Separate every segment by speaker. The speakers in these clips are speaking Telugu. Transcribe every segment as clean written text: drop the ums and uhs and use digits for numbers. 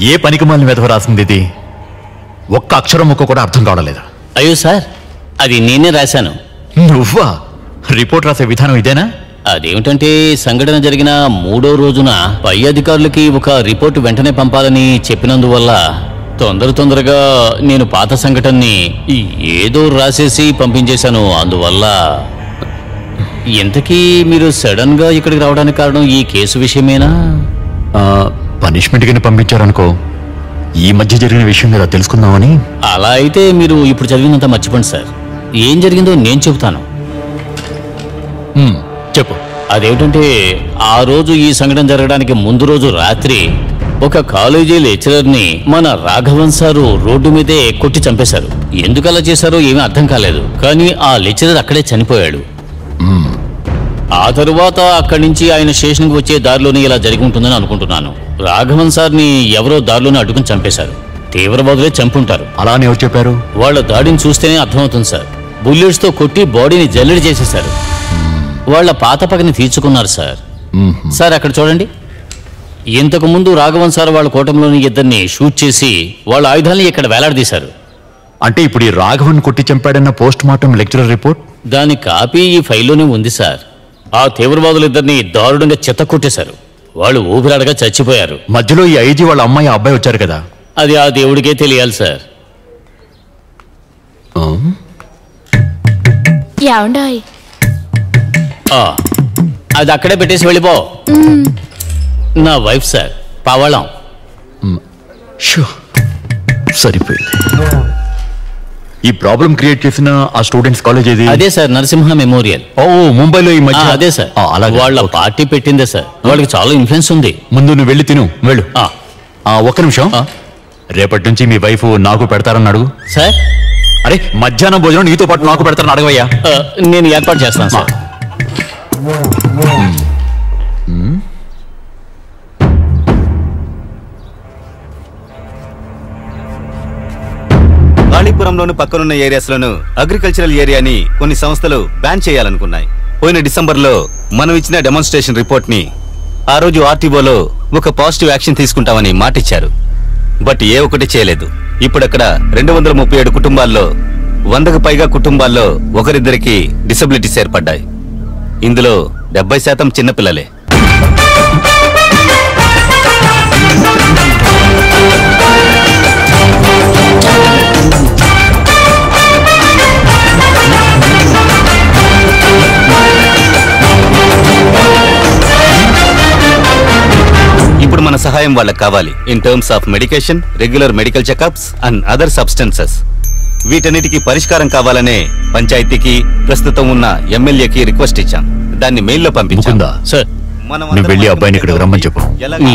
Speaker 1: ఏ పనికిమాలిన వెధవ రాసింది ఇది? ఒక్క అక్షరం ముక్క కూడా అర్థం కావడలేదు.
Speaker 2: అయ్యో సార్, అది నేనే రాశాను.
Speaker 1: నువ్వా? రిపోర్ట్ రాసే విధానం ఇదేనా?
Speaker 2: అదేమిటంటే సంఘటన జరిగిన 3వ రోజున పై అధికారులకి ఒక రిపోర్టు వెంటనే పంపాలని చెప్పినందువల్ల తొందరగా నేను పాత సంఘటనని ఏదో రాసేసి పంపించేశాను. అందువల్ల ఇంతకీ మీరు సడన్ గా ఇక్కడికి రావడానికి కారణం ఈ కేసు విషయమేనా?
Speaker 1: పనిష్మెంట్ కింద పంపించారనుకో. ఈ మధ్య జరిగిన విషయం కదా తెలుసుకుందామని.
Speaker 2: అలా అయితే మీరు ఇప్పుడు చదివినంత మర్చిపోండి సార్. ఏం జరిగిందో నేను చెబుతాను.
Speaker 1: చెప్పు.
Speaker 2: అదేమిటంటే ఆ రోజు ఈ సంఘటన జరగడానికి ముందు రోజు రాత్రి ఒక కాలేజీ లెక్చరర్ని మన రాఘవన్ సారు రోడ్డు మీదే కొట్టి చంపేశారు. ఎందుకలా చేశారో ఏమీ అర్థం కాలేదు, కానీ ఆ లెక్చరర్ అక్కడే చనిపోయాడు. ఆ తరువాత అక్కడి నుంచి ఆయన స్టేషన్కి వచ్చే దారిలోనే ఇలా జరిగి ఉంటుందని అనుకుంటున్నాను. రాఘవన్ సార్ని ఎవరో దారిలోనే అడ్డుకుని చంపేశారు. తీవ్రవాదులే చంపుంటారు.
Speaker 1: అలానే ఎవరు చెప్పారు?
Speaker 2: వాళ్ళ దాడిని చూస్తేనే అర్థమవుతుంది సార్. బుల్లెట్స్ తో కొట్టి బాడీని జల్లెడి చేసేశారు. వాళ్ళ పాత పగని తీర్చుకున్నారు సార్. సార్ అక్కడ చూడండి. ఇంతకు ముందు రాఘవన్ సార్ వాళ్ళ కూటమిలోని ఇద్దరిని షూట్ చేసి వాళ్ళ ఆయుధాలని ఇక్కడ వేలాడదీశారు.
Speaker 1: అంటే ఇప్పుడు ఈ రాఘవన్ కొట్టి చంపాడన్న పోస్ట్ మార్టం లెక్చరర్ రిపోర్ట్,
Speaker 2: దాని కాపీ ఈ ఫైల్లోనే ఉంది సార్. ఆ తీవ్రవాదులిద్దరిని దారుణంగా చెత్త కొట్టేశారు. వాళ్ళు ఊపిరాడగా చచ్చిపోయారు.
Speaker 1: మధ్యలో ఈ ఐజీ వాళ్ళ అమ్మాయి అబ్బాయి వచ్చారు కదా,
Speaker 2: అది ఆ దేవుడికే తెలియాలి సార్. అది అక్కడే పెట్టేసి వెళ్ళిపో. నా వైఫ్ సార్, పవళం.
Speaker 1: సరిపోయింది. ఈ ప్రాబ్లం క్రియేట్ చేసిన ఆ స్టూడెంట్స్ కాలేజ్ ఏది?
Speaker 2: అదే సార్, నరసింహ మెమోరియల్.
Speaker 1: ఓ, ముంబైలో ఈ మధ్య.
Speaker 2: అదే సార్.
Speaker 1: అలాగే
Speaker 2: వాళ్ళ పార్టీ పెట్టిందే సార్. వాళ్ళకి చాలా ఇన్ఫ్లుయెన్స్ ఉంది.
Speaker 1: ముందు నువ్వు వెళ్ళి తిను, వెళ్ళు. ఒక్క నిమిషం. రేపటి నుంచి మీ వైఫ్ నాకు పెడతారని అడుగు.
Speaker 2: సార్,
Speaker 1: అరే మధ్యాహ్నం భోజనం నీతో పాటు నాకు పెడతారని అడగవయ్యా.
Speaker 2: నేను ఏర్పాటు చేస్తాను సార్.
Speaker 3: కాళీపురంలోని పక్కనున్న ఏరియాస్లోను అగ్రికల్చరల్ ఏరియాని కొన్ని సంస్థలు బ్యాన్ చేయాలనుకున్నాయి. పోయిన డిసెంబర్లో మనం ఇచ్చిన డెమాన్స్ట్రేషన్ రిపోర్ట్ ని ఆ రోజు ఆర్టీఓలో ఒక పాజిటివ్ యాక్షన్ తీసుకుంటామని మాటిచ్చారు. బట్ ఏ ఒకటి చేయలేదు. ఇప్పుడక్కడ 237 కుటుంబాల్లో 100కు పైగా కుటుంబాల్లో ఒకరిద్దరికి డిసబిలిటీస్ ఏర్పడ్డాయి. ఇందులో 70% చిన్నపిల్లలే. ఇప్పుడు మన సహాయం వాళ్ళకి కావాలి in terms of medication, regular medical checkups and other substances. వీటన్నిటికీ పరిష్కారం కావాలనే పంచాయతీకి, ప్రస్తుతం ఉన్న ఎమ్మెల్యేకి రిక్వెస్ట్ ఇచ్చాం. దాన్ని మెయిల్లో పంపించాం.
Speaker 2: సార్,
Speaker 1: నువ్వు వెళ్ళి అబ్బాయిని ఇక్కడికి రమ్మని చెప్పు.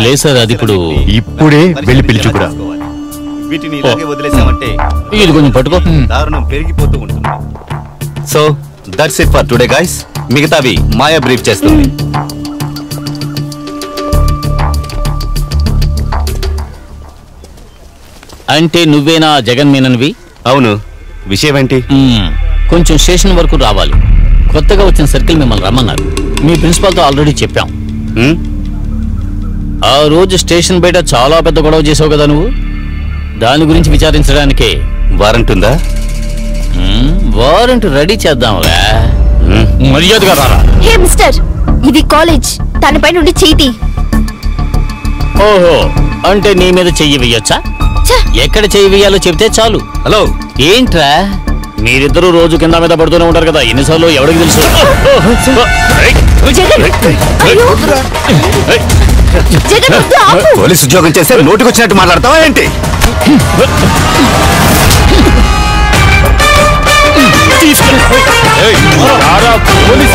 Speaker 2: లేదు సార్, అది
Speaker 1: ఇప్పుడే వెళ్ళి పిలుచుకురా.
Speaker 3: వీటిని ఇలాగే వదిలేసామంటే
Speaker 2: ఇది కొంచెం పట్టుకో.
Speaker 3: దారుణం పెరిగిపోతూ ఉంటుంది. So that's it for today guys. మిగతావి మాయా బ్రీఫ్ చేస్తుంది.
Speaker 2: అంటే నువ్వేనా జగన్ మీనన్వి?
Speaker 3: అవును. విషయం ఏంటి?
Speaker 2: కొంచెం స్టేషన్ వరకు రావాలి. కొత్తగా వచ్చిన సర్కిల్ మిమ్మల్ని రమ్మన్నారు. మీ ప్రిన్సిపాల్తో ఆల్రెడీ చెప్పాం. ఆ రోజు స్టేషన్ బయట చాలా పెద్ద గొడవ చేసావు కదా నువ్వు. దాని గురించి విచారించడానికే.
Speaker 3: వారెంట్ ఉందా?
Speaker 2: వారెంట్ రెడీ చేద్దాంరా. మర్యాదగా రారా.
Speaker 4: హే మిస్టర్, ఇది కాలేజ్. దానిపై నుండి చీటీ.
Speaker 2: ఓహో, అంటే నీ మీద చెయ్యి వెయ్యొచ్చా? ఎక్కడ చెయ్యి వెయ్యాలో చెప్తే చాలు.
Speaker 3: హలో,
Speaker 2: ఏంట్రా మీరిద్దరూ రోజు కింద మీద పడుతూనే ఉంటారు కదా, ఎన్నిసార్లు ఎవరికి తెలుసు?
Speaker 3: పోలీస్ ఉద్యోగం చేస్తే నోటికొచ్చినట్టు మాట్లాడతావా ఏంటి?
Speaker 2: పోలీస్